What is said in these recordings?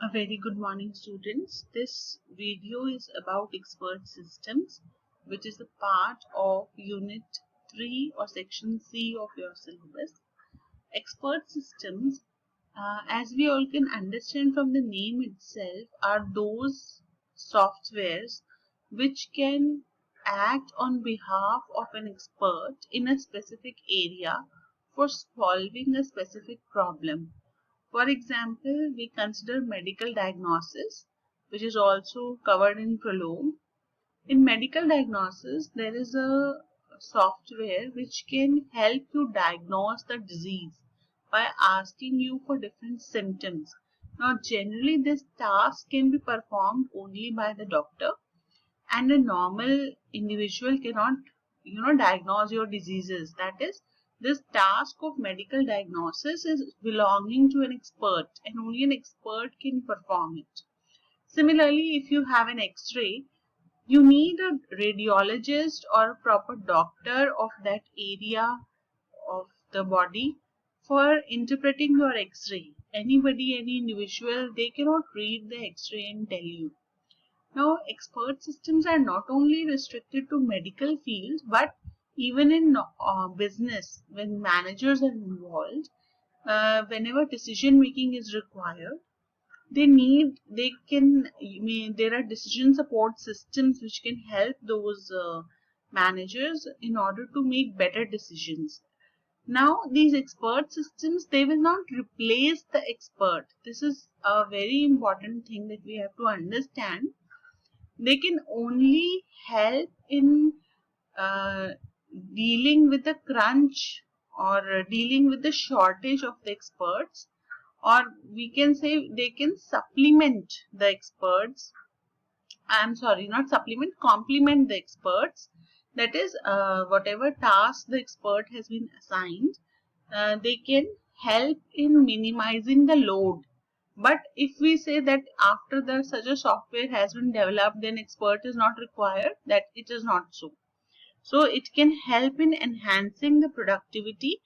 A very good morning, students. This video is about expert systems, which is a part of Unit 3 or Section C of your syllabus. Expert systems, as we all can understand from the name itself, are those softwares which can act on behalf of an expert in a specific area for solving a specific problem. For example, we consider medical diagnosis, which is also covered in prologue. In medical diagnosis, there is a software which can help you diagnose the disease by asking you for different symptoms. Now, generally, this task can be performed only by the doctor, and a normal individual cannot diagnose your diseases. That is, this task of medical diagnosis is belonging to an expert, and only an expert can perform it. Similarly, if you have an x-ray, you need a radiologist or a proper doctor of that area of the body for interpreting your x-ray. Anybody, any individual, they cannot read the x-ray and tell you. Now, expert systems are not only restricted to medical fields, but even in business, when managers are involved, whenever decision making is required, there are decision support systems which can help those managers in order to make better decisions. Now, these expert systems, they will not replace the expert. This is a very important thing that we have to understand. They can only help in uh, dealing with the crunch or dealing with the shortage of the experts, or we can say they can supplement the experts. I'm sorry, not supplement, complement the experts. That is, whatever task the expert has been assigned, they can help in minimizing the load. But if we say that after such a software has been developed, then expert is not required, that it is not so. So it can help in enhancing the productivity,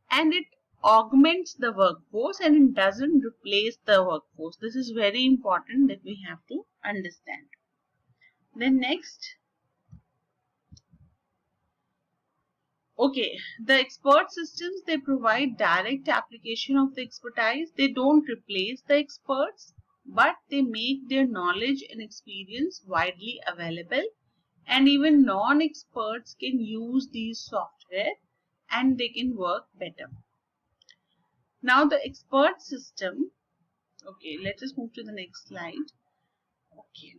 and it augments the workforce, and it doesn't replace the workforce. This is very important that we have to understand. Then next, okay, the expert systems, they provide direct application of the expertise. They don't replace the experts, but they make their knowledge and experience widely available, and even non-experts can use these software and they can work better. Now the expert system, okay, let us move to the next slide. Okay.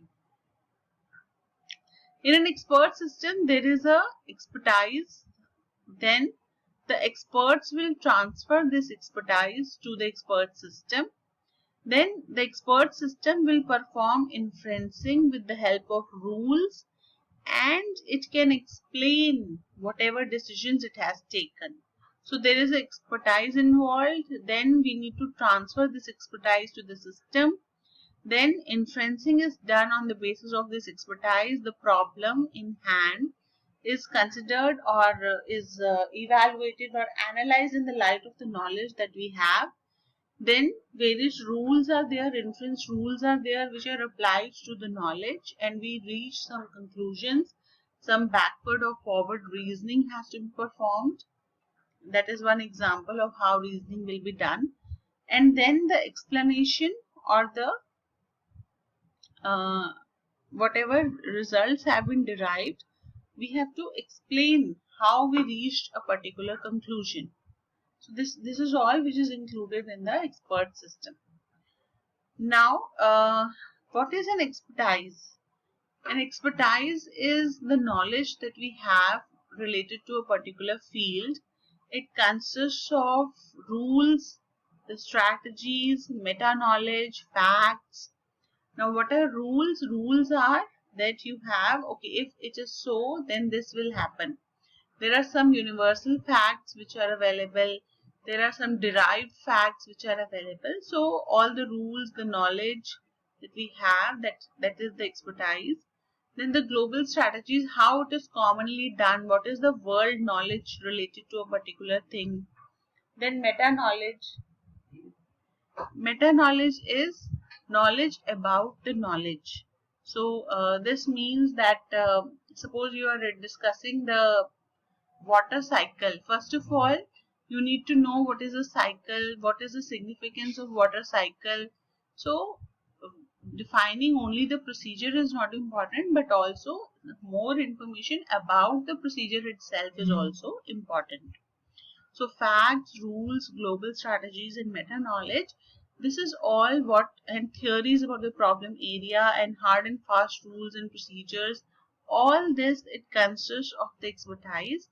In an expert system, there is a expertise. Then the experts will transfer this expertise to the expert system. Then the expert system will perform inferencing with the help of rules, and it can explain whatever decisions it has taken. So there is expertise involved. Then we need to transfer this expertise to the system. Then inferencing is done on the basis of this expertise. The problem in hand is considered or is evaluated or analyzed in the light of the knowledge that we have. Then various rules are there, inference rules are there, which are applied to the knowledge, and we reach some conclusions. Some backward or forward reasoning has to be performed. That is one example of how reasoning will be done. And then the explanation or the whatever results have been derived, we have to explain how we reached a particular conclusion. So this is all which is included in the expert system. Now, what is an expertise? An expertise is the knowledge that we have related to a particular field. It consists of rules, the strategies, meta knowledge, facts. Now, what are rules? Rules are that you have, okay, if it is so, then this will happen. There are some universal facts which are available. There are some derived facts which are available. So, all the rules, the knowledge that we have, that is the expertise. Then the global strategies, how it is commonly done, what is the world knowledge related to a particular thing. Then meta knowledge. Meta knowledge is knowledge about the knowledge. So this means that suppose you are discussing the water cycle. First of all, you need to know what is a cycle, what is the significance of water cycle. So defining only the procedure is not important, but also more information about the procedure itself is also important. So facts, rules, global strategies, and meta knowledge, this is all what, and theories about the problem area and hard and fast rules and procedures, all this, it consists of the expertise,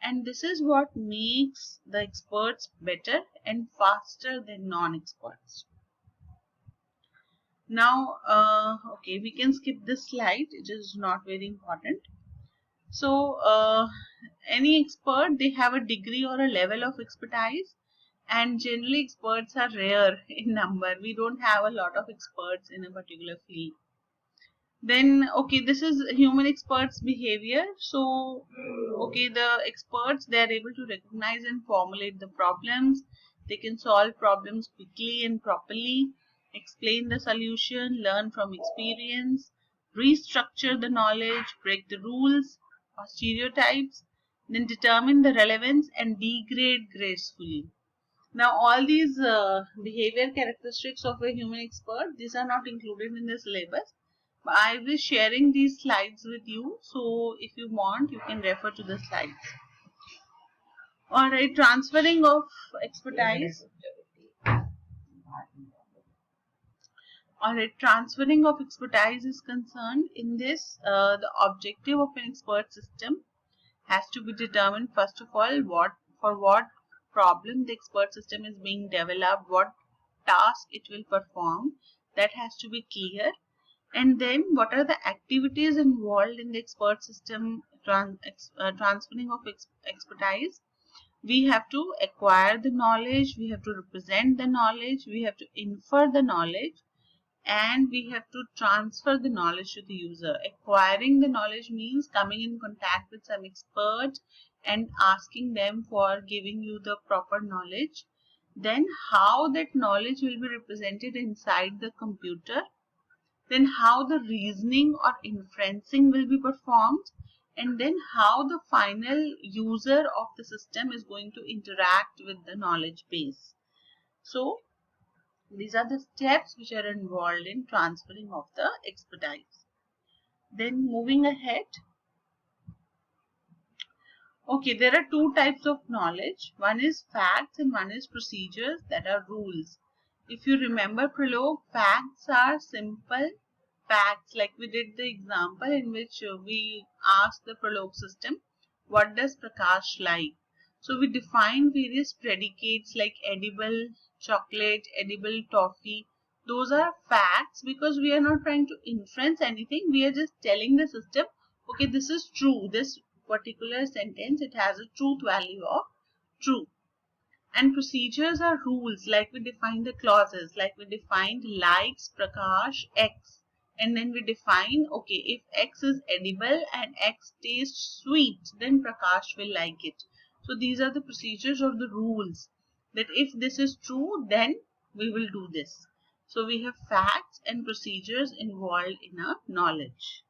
and this is what makes the experts better and faster than non-experts. Now, okay, we can skip this slide, it is not very important. So any expert, they have a degree or a level of expertise, and generally experts are rare in number. We don't have a lot of experts in a particular field. Then okay, this is human experts behavior. So okay, the experts, they are able to recognize and formulate the problems. They can solve problems quickly and properly, explain the solution, learn from experience, restructure the knowledge, break the rules or stereotypes, then determine the relevance and degrade gracefully. Now all these behavior characteristics of a human expert, these are not included in the syllabus. I will sharing these slides with you, so if you want, you can refer to the slides. Alright, transferring of expertise. Alright, transferring of expertise is concerned. In this, the objective of an expert system has to be determined. First of all, for what problem the expert system is being developed, what task it will perform, that has to be clear. And then what are the activities involved in the expert system transferring of expertise. We have to acquire the knowledge, we have to represent the knowledge, we have to infer the knowledge, and we have to transfer the knowledge to the user. Acquiring the knowledge means coming in contact with some expert and asking them for giving you the proper knowledge. Then how that knowledge will be represented inside the computer. Then how the reasoning or inferencing will be performed, and then how the final user of the system is going to interact with the knowledge base. So these are the steps which are involved in transferring of the expertise. Then moving ahead. Okay, there are two types of knowledge. One is facts and one is procedures, that are rules. If you remember prologue, facts are simple facts, like we did the example in which we asked the prologue system, what does Prakash like? So we define various predicates like edible chocolate, edible toffee. Those are facts because we are not trying to inference anything. We are just telling the system, okay, this is true. This particular sentence, it has a truth value of true. And procedures are rules, like we define the clauses, like we defined likes Prakash X. And then we define, okay, if X is edible and X tastes sweet, then Prakash will like it. So these are the procedures or the rules, that if this is true, then we will do this. So we have facts and procedures involved in our knowledge.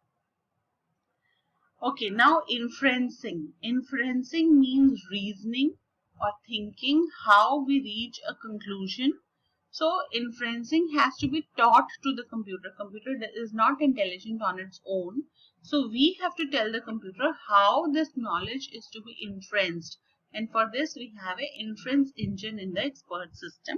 Okay, now inferencing. Inferencing means reasoning or thinking how we reach a conclusion. So inferencing has to be taught to the computer. Computer is not intelligent on its own. So we have to tell the computer how this knowledge is to be inferenced. And for this we have an inference engine in the expert system.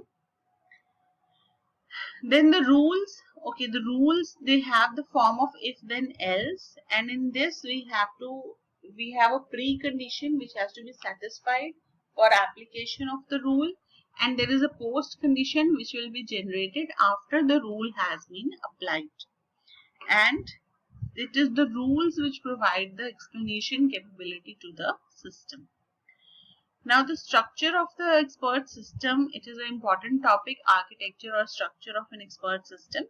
Then the rules. Okay, the rules, they have the form of if then else, and in this we have a precondition which has to be satisfied for application of the rule, and there is a post condition which will be generated after the rule has been applied. And it is the rules which provide the explanation capability to the system. Now the structure of the expert system, it is an important topic, architecture or structure of an expert system.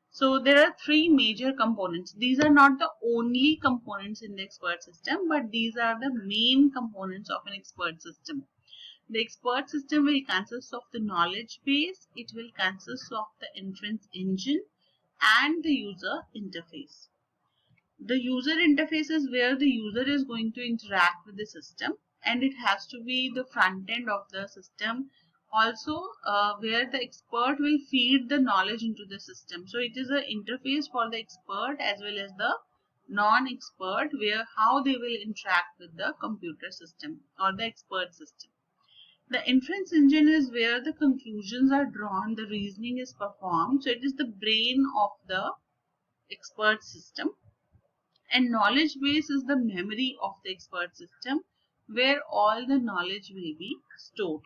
So there are three major components. These are not the only components in the expert system, but these are the main components of an expert system. The expert system will consist of the knowledge base, it will consist of the inference engine and the user interface. The user interface is where the user is going to interact with the system, and it has to be the front end of the system also, where the expert will feed the knowledge into the system. So it is an interface for the expert as well as the non-expert, where how they will interact with the computer system or the expert system. The inference engine is where the conclusions are drawn, the reasoning is performed. So it is the brain of the expert system. And knowledge base is the memory of the expert system, where all the knowledge will be stored.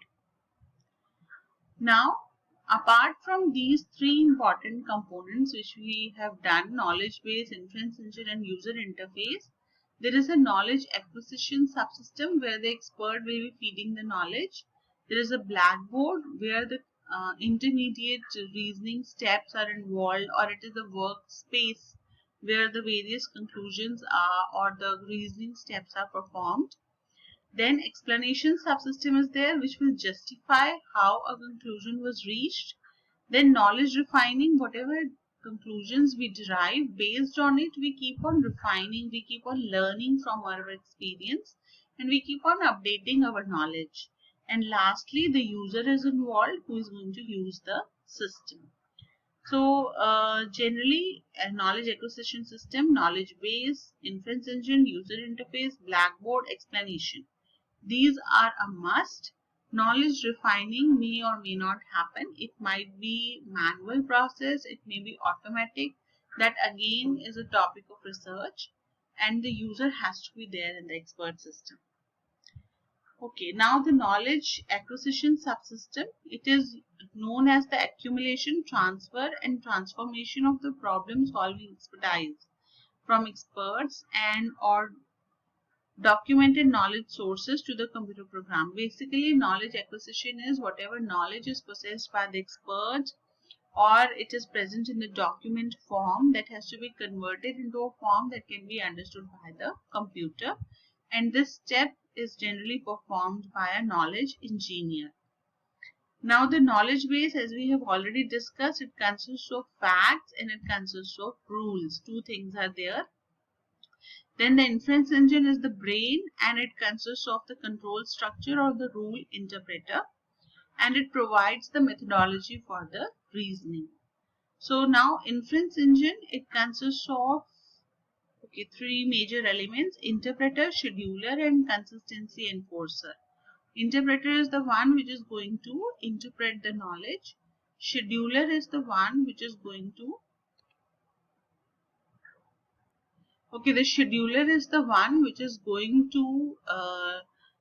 Now, apart from these three important components which we have done, knowledge base, inference engine and user interface, there is a knowledge acquisition subsystem where the expert will be feeding the knowledge. There is a Blackboard where the intermediate reasoning steps are involved, or it is a workspace where the various conclusions are or the reasoning steps are performed. Then explanation subsystem is there which will justify how a conclusion was reached. Then knowledge refining, whatever conclusions we derive, based on it we keep on refining, we keep on learning from our experience, and we keep on updating our knowledge. And lastly, the user is involved who is going to use the system. So generally a knowledge acquisition system, knowledge base, inference engine, user interface, Blackboard, explanation. These are a must. Knowledge refining may or may not happen. It might be manual process, it may be automatic. That again is a topic of research, and the user has to be there in the expert system. Okay, now the knowledge acquisition subsystem, it is known as the accumulation, transfer and transformation of the problem solving expertise from experts and or documented knowledge sources to the computer program. Basically, knowledge acquisition is whatever knowledge is possessed by the expert or it is present in the document form that has to be converted into a form that can be understood by the computer, and this step is generally performed by a knowledge engineer. Now the knowledge base, as we have already discussed, it consists of facts and it consists of rules. Two things are there. Then the inference engine is the brain and it consists of the control structure or the rule interpreter, and it provides the methodology for the reasoning. So now inference engine, it consists of three major elements: interpreter, scheduler and consistency enforcer. Interpreter is the one which is going to interpret the knowledge. Scheduler is the one which is going to the scheduler is the one which is going to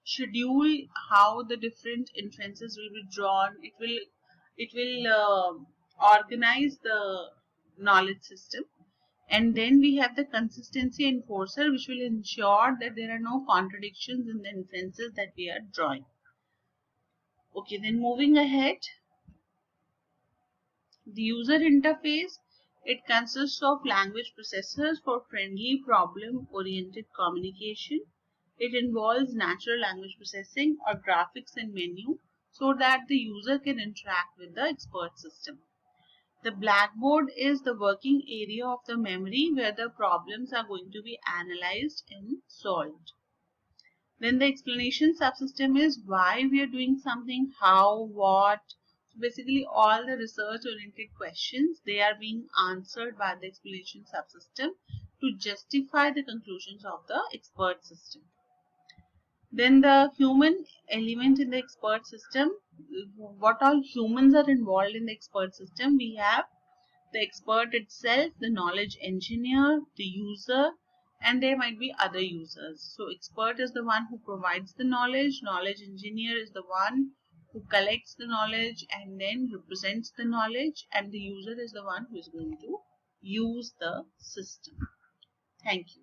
schedule how the different inferences will be drawn. It will organize the knowledge system. And then we have the consistency enforcer, which will ensure that there are no contradictions in the inferences that we are drawing. Okay, then moving ahead, the user interface, it consists of language processors for friendly problem-oriented communication. It involves natural language processing or graphics and menu so that the user can interact with the expert system. The Blackboard is the working area of the memory where the problems are going to be analyzed and solved. Then the explanation subsystem is why we are doing something, how, what. So basically all the research oriented questions, they are being answered by the explanation subsystem to justify the conclusions of the expert system. Then the human element in the expert system, what all humans are involved in the expert system. We have the expert itself, the knowledge engineer, the user, and there might be other users. So expert is the one who provides the knowledge engineer is the one who collects the knowledge and then represents the knowledge, and the user is the one who is going to use the system. Thank you.